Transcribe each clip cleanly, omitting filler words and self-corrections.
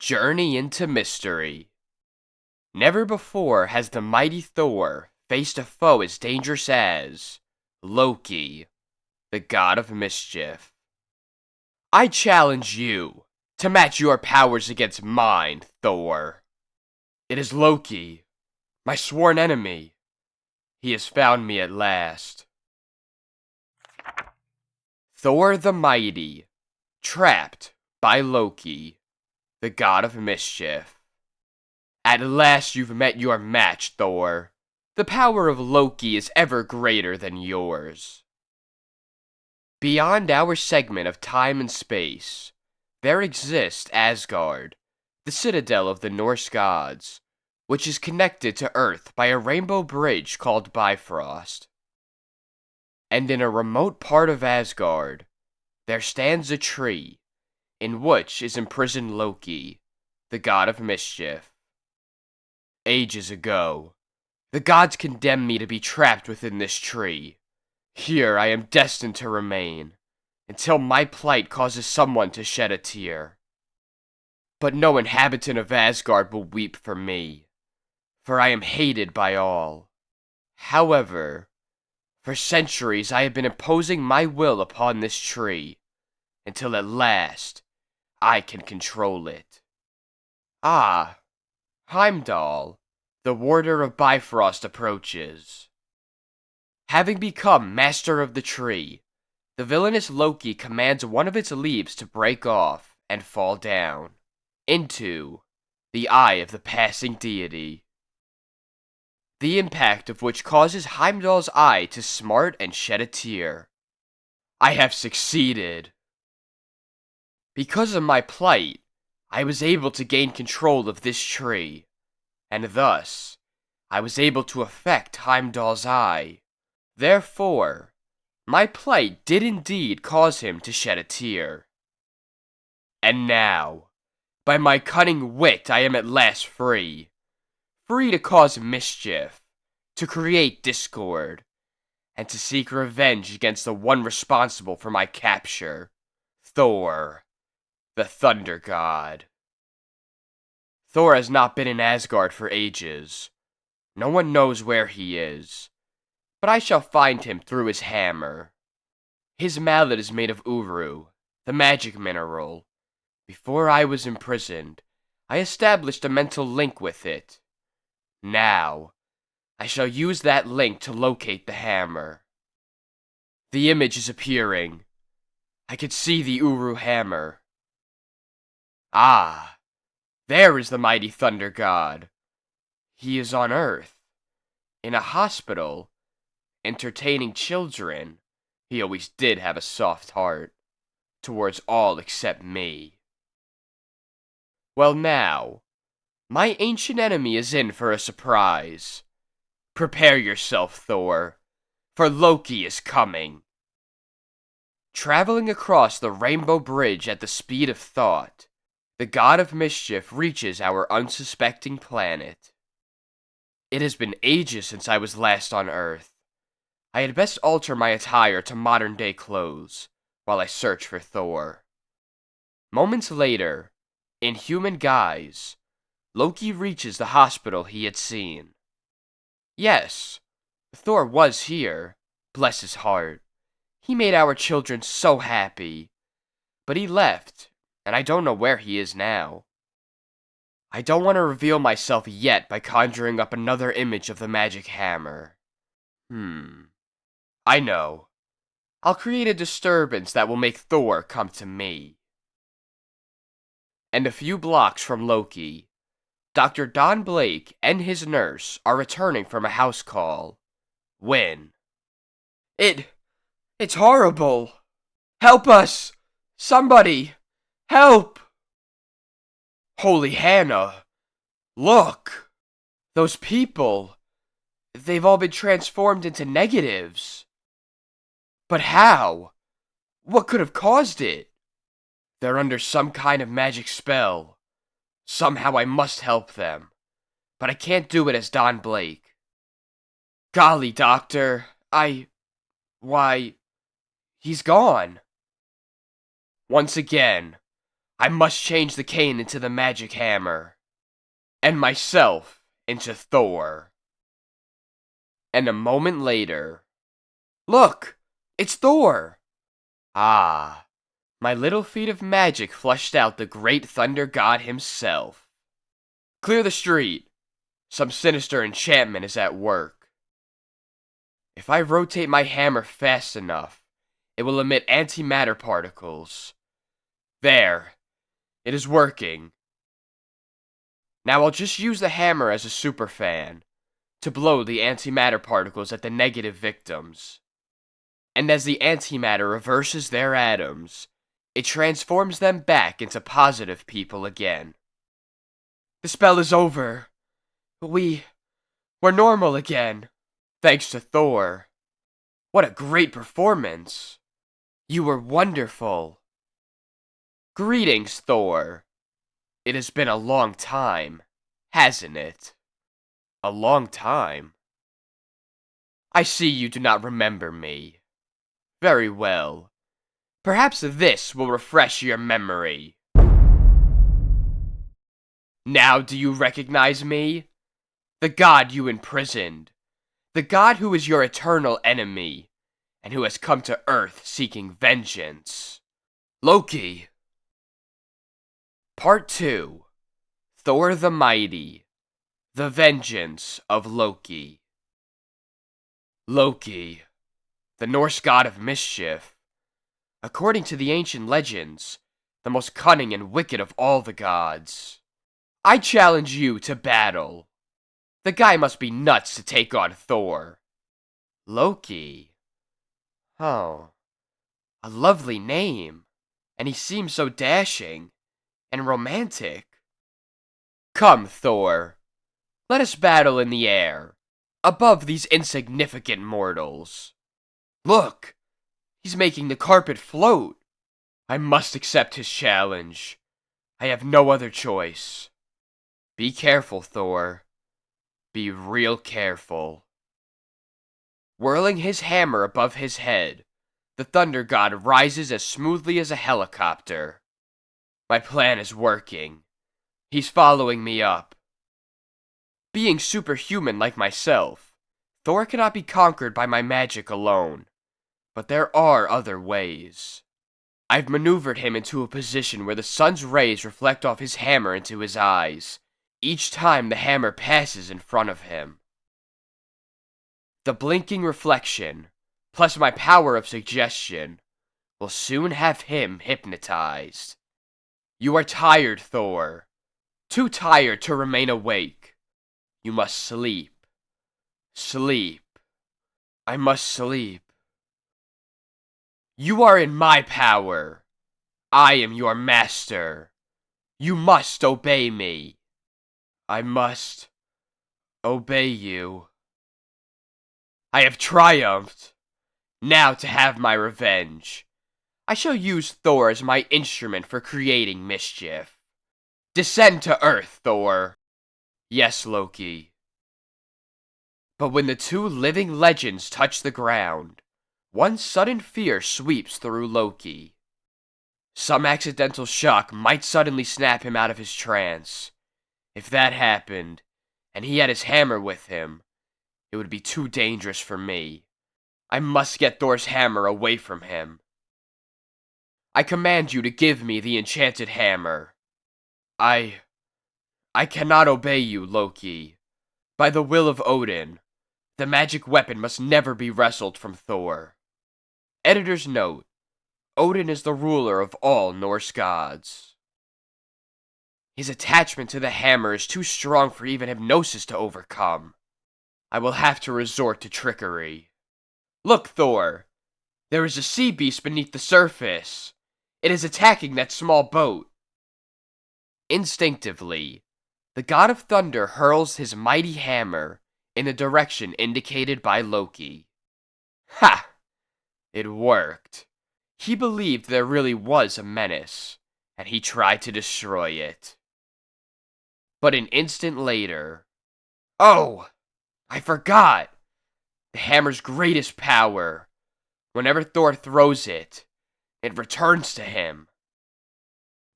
Journey into Mystery. Never before has the mighty Thor faced a foe as dangerous as Loki, the god of mischief. I challenge you to match your powers against mine, Thor. It is Loki, my sworn enemy. He has found me at last. Thor the Mighty, trapped by Loki, the god of mischief. At last you've met your match, Thor. The power of Loki is ever greater than yours. Beyond our segment of time and space, there exists Asgard, the citadel of the Norse gods, which is connected to Earth by a rainbow bridge called Bifrost. And in a remote part of Asgard, there stands a tree, in which is imprisoned Loki, the god of mischief. Ages ago, the gods condemned me to be trapped within this tree. Here I am destined to remain, until my plight causes someone to shed a tear. But no inhabitant of Asgard will weep for me, for I am hated by all. However, for centuries I have been imposing my will upon this tree, until at last I can control it. Ah, Heimdall, the warder of Bifrost, approaches. Having become master of the tree, the villainous Loki commands one of its leaves to break off and fall down into the eye of the passing deity, the impact of which causes Heimdall's eye to smart and shed a tear. I have succeeded. Because of my plight, I was able to gain control of this tree, and thus, I was able to affect Heimdall's eye. Therefore, my plight did indeed cause him to shed a tear. And now, by my cunning wit I am at last free. Free to cause mischief, to create discord, and to seek revenge against the one responsible for my capture, Thor, the Thunder God. Thor has not been in Asgard for ages. No one knows where he is, but I shall find him through his hammer. His mallet is made of Uru, the magic mineral. Before I was imprisoned, I established a mental link with it. Now, I shall use that link to locate the hammer. The image is appearing. I can see the Uru hammer. Ah, there is the mighty Thunder God. He is on Earth, in a hospital, entertaining children. He always did have a soft heart, towards all except me. Well now, my ancient enemy is in for a surprise. Prepare yourself, Thor, for Loki is coming. Traveling across the rainbow bridge at the speed of thought, the god of mischief reaches our unsuspecting planet. It has been ages since I was last on Earth. I had best alter my attire to modern-day clothes, while I search for Thor. Moments later, in human guise, Loki reaches the hospital he had seen. Yes, Thor was here, bless his heart. He made our children so happy. But he left, and I don't know where he is now. I don't want to reveal myself yet by conjuring up another image of the magic hammer. I know. I'll create a disturbance that will make Thor come to me. And a few blocks from Loki, Dr. Don Blake and his nurse are returning from a house call. When? It's horrible. Help us! Somebody! Help! Holy Hannah! Look! Those people! They've all been transformed into negatives. But how? What could have caused it? They're under some kind of magic spell. Somehow I must help them. But I can't do it as Don Blake. Golly, Doctor, why, he's gone. Once again, I must change the cane into the magic hammer, and myself into Thor. And a moment later, look! It's Thor! Ah, my little feat of magic flushed out the great thunder god himself. Clear the street. Some sinister enchantment is at work. If I rotate my hammer fast enough, it will emit antimatter particles. There. It is working. Now I'll just use the hammer as a superfan to blow the antimatter particles at the negative victims. And as the antimatter reverses their atoms, it transforms them back into positive people again. The spell is over. We're normal again. Thanks to Thor. What a great performance. You were wonderful. Greetings, Thor. It has been a long time, hasn't it? A long time? I see you do not remember me. Very well. Perhaps this will refresh your memory. Now do you recognize me? The god you imprisoned. The god who is your eternal enemy, and who has come to Earth seeking vengeance. Loki. Part 2. Thor the Mighty. The Vengeance of Loki. Loki, the Norse god of mischief. According to the ancient legends, the most cunning and wicked of all the gods. I challenge you to battle. The guy must be nuts to take on Thor. Loki. Oh, a lovely name. And he seems so dashing and romantic. Come, Thor. Let us battle in the air, above these insignificant mortals. Look, he's making the carpet float. I must accept his challenge. I have no other choice. Be careful, Thor. Be real careful. Whirling his hammer above his head, the thunder god rises as smoothly as a helicopter. My plan is working. He's following me up. Being superhuman like myself, Thor cannot be conquered by my magic alone. But there are other ways. I've maneuvered him into a position where the sun's rays reflect off his hammer into his eyes, each time the hammer passes in front of him. The blinking reflection, plus my power of suggestion, will soon have him hypnotized. You are tired, Thor. Too tired to remain awake. You must sleep. Sleep. I must sleep. You are in my power. I am your master. You must obey me. I must obey you. I have triumphed. Now to have my revenge. I shall use Thor as my instrument for creating mischief. Descend to Earth, Thor. Yes, Loki. But when the two living legends touch the ground, one sudden fear sweeps through Loki. Some accidental shock might suddenly snap him out of his trance. If that happened, and he had his hammer with him, it would be too dangerous for me. I must get Thor's hammer away from him. I command you to give me the enchanted hammer. I cannot obey you, Loki. By the will of Odin, the magic weapon must never be wrestled from Thor. Editor's note: Odin is the ruler of all Norse gods. His attachment to the hammer is too strong for even Hypnosis to overcome. I will have to resort to trickery. Look, Thor! There is a sea beast beneath the surface. It is attacking that small boat. Instinctively, the god of thunder hurls his mighty hammer in the direction indicated by Loki. Ha! It worked. He believed there really was a menace, and he tried to destroy it. But an instant later... Oh! I forgot! The hammer's greatest power. Whenever Thor throws it, it returns to him.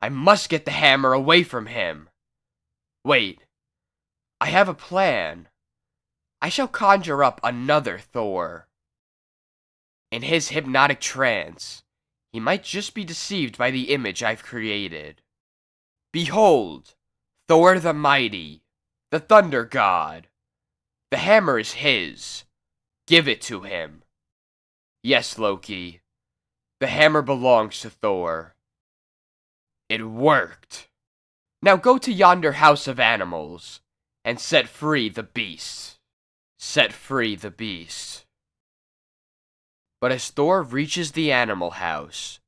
I must get the hammer away from him. Wait, I have a plan. I shall conjure up another Thor. In his hypnotic trance, he might just be deceived by the image I've created. Behold, Thor the Mighty, the Thunder God. The hammer is his. Give it to him. Yes, Loki. The hammer belongs to Thor. It worked. Now go to yonder house of animals and set free the beast. Set free the beast. But as Thor reaches the animal house,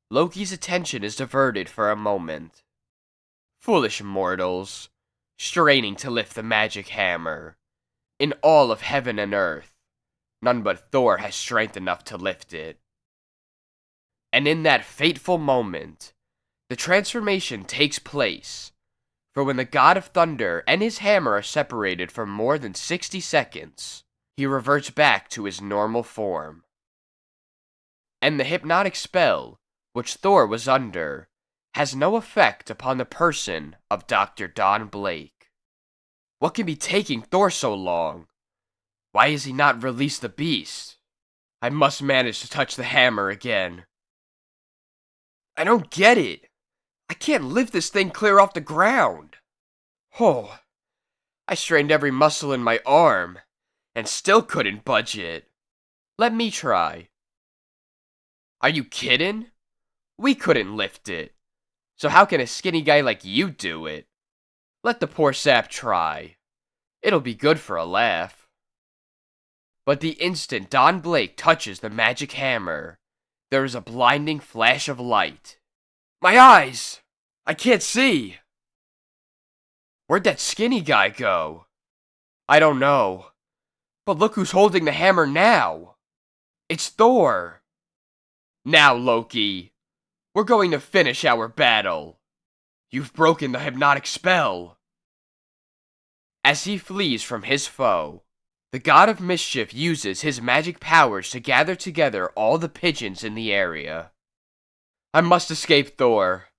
Loki's attention is diverted for a moment. Foolish mortals, straining to lift the magic hammer. In all of heaven and earth, none but Thor has strength enough to lift it. And in that fateful moment, the transformation takes place, for when the god of thunder and his hammer are separated for more than 60 seconds, he reverts back to his normal form. And the hypnotic spell, which Thor was under, has no effect upon the person of Dr. Don Blake. What can be taking Thor so long? Why has he not released the beast? I must manage to touch the hammer again. I don't get it. I can't lift this thing clear off the ground. Oh, I strained every muscle in my arm, and still couldn't budge it. Let me try. Are you kidding? We couldn't lift it. So how can a skinny guy like you do it? Let the poor sap try. It'll be good for a laugh. But the instant Don Blake touches the magic hammer, there is a blinding flash of light. My eyes! I can't see! Where'd that skinny guy go? I don't know. But look who's holding the hammer now! It's Thor! Now, Loki, we're going to finish our battle. You've broken the hypnotic spell. As he flees from his foe, the god of mischief uses his magic powers to gather together all the pigeons in the area. I must escape Thor,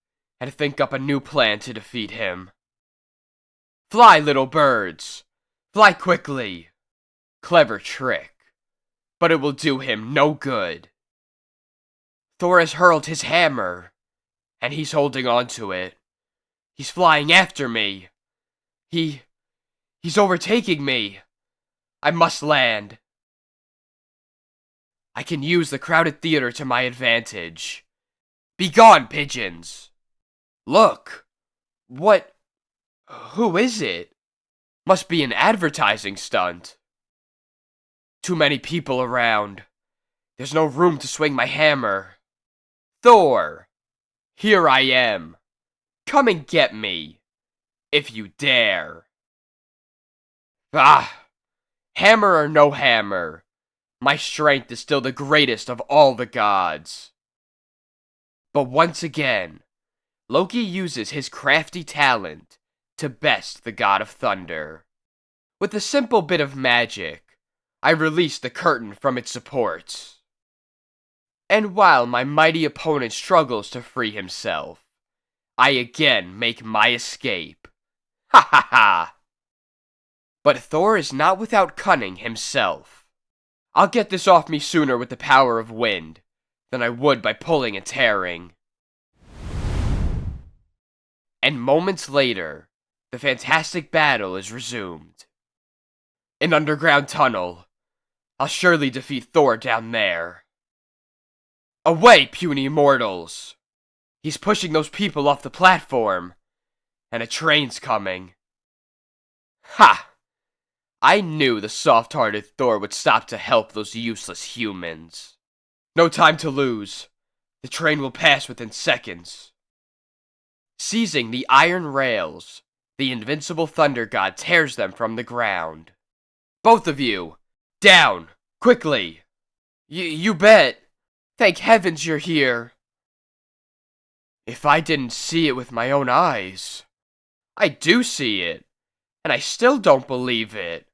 and think up a new plan to defeat him. Fly, little birds! Fly quickly! Clever trick, but it will do him no good. Thor has hurled his hammer, and he's holding on to it. He's flying after me. He's overtaking me. I must land. I can use the crowded theater to my advantage. Begone, pigeons! Look! Who is it? Must be an advertising stunt. Too many people around. There's no room to swing my hammer. Thor! Here I am. Come and get me, if you dare. Ah! Hammer or no hammer, my strength is still the greatest of all the gods. But once again, Loki uses his crafty talent to best the god of thunder. With a simple bit of magic, I release the curtain from its supports. And while my mighty opponent struggles to free himself, I again make my escape. Ha ha ha! But Thor is not without cunning himself. I'll get this off me sooner with the power of wind than I would by pulling and tearing. And moments later, the fantastic battle is resumed. An underground tunnel. I'll surely defeat Thor down there. Away, puny mortals! He's pushing those people off the platform, and a train's coming. Ha! I knew the soft-hearted Thor would stop to help those useless humans. No time to lose. The train will pass within seconds. Seizing the iron rails, the invincible thunder god tears them from the ground. Both of you! Down! Quickly! You bet! Thank heavens you're here! If I didn't see it with my own eyes. I do see it, and I still don't believe it.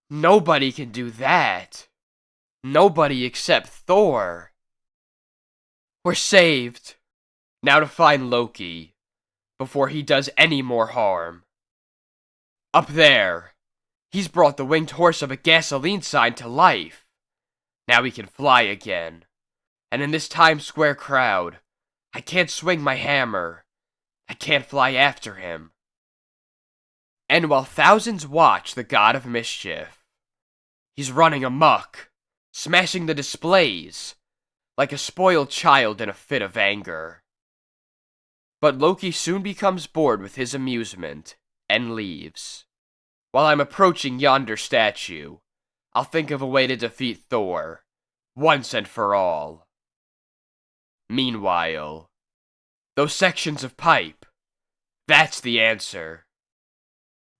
Nobody can do that. Nobody except Thor. We're saved. Now to find Loki. before he does any more harm. Up there, he's brought the winged horse of a gasoline sign to life. Now he can fly again. And in this Times Square crowd, I can't swing my hammer. I can't fly after him. And while thousands watch the god of mischief, he's running amok, smashing the displays, like a spoiled child in a fit of anger. But Loki soon becomes bored with his amusement and leaves. While I'm approaching yonder statue, I'll think of a way to defeat Thor, once and for all. Meanwhile, those sections of pipe, that's the answer.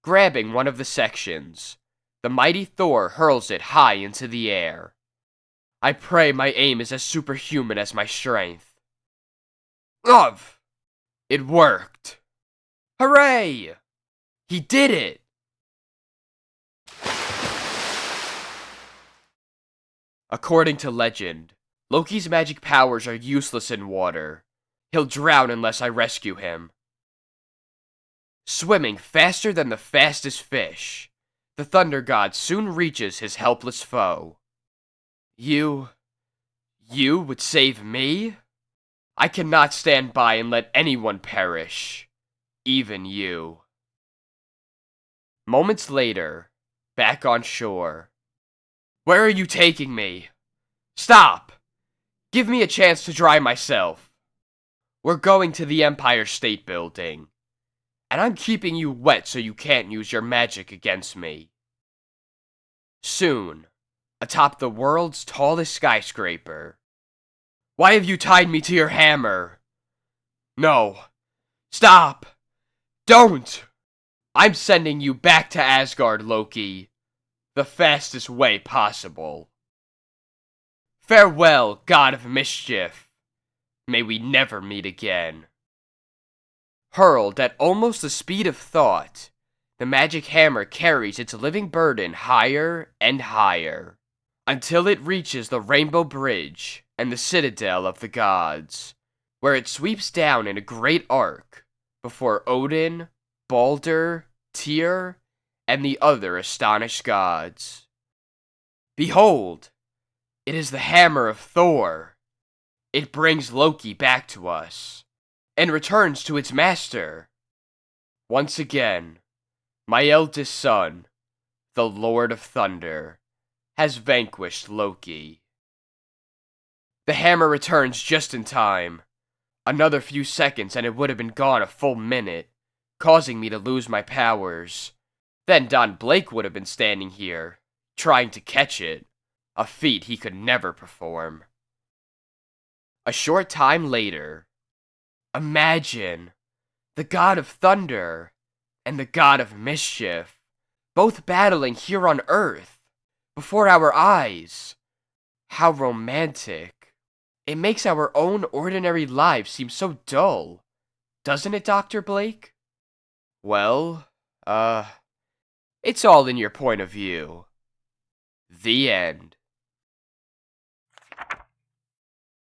Grabbing one of the sections, the mighty Thor hurls it high into the air. I pray my aim is as superhuman as my strength. Ugh! It worked! Hooray! He did it! According to legend, Loki's magic powers are useless in water. He'll drown unless I rescue him. Swimming faster than the fastest fish, the Thunder God soon reaches his helpless foe. You would save me? I cannot stand by and let anyone perish, even you. Moments later, back on shore. Where are you taking me? Stop! Give me a chance to dry myself. We're going to the Empire State Building, and I'm keeping you wet so you can't use your magic against me. Soon, atop the world's tallest skyscraper. Why have you tied me to your hammer? No. Stop! Don't! I'm sending you back to Asgard, Loki. The fastest way possible. Farewell, god of mischief. May we never meet again. Hurled at almost the speed of thought, the magic hammer carries its living burden higher and higher, until it reaches the Rainbow Bridge and the Citadel of the Gods, where it sweeps down in a great arc before Odin, Balder, Tyr, and the other astonished gods. Behold! It is the hammer of Thor. It brings Loki back to us, and returns to its master. Once again, my eldest son, the Lord of Thunder, has vanquished Loki. The hammer returns just in time. Another few seconds and it would have been gone a full minute, causing me to lose my powers. Then Don Blake would have been standing here, trying to catch it, a feat he could never perform. A short time later, imagine the god of thunder and the god of mischief both battling here on Earth, before our eyes. How romantic. It makes our own ordinary lives seem so dull, doesn't it, Dr. Blake? Well, it's all in your point of view. The end.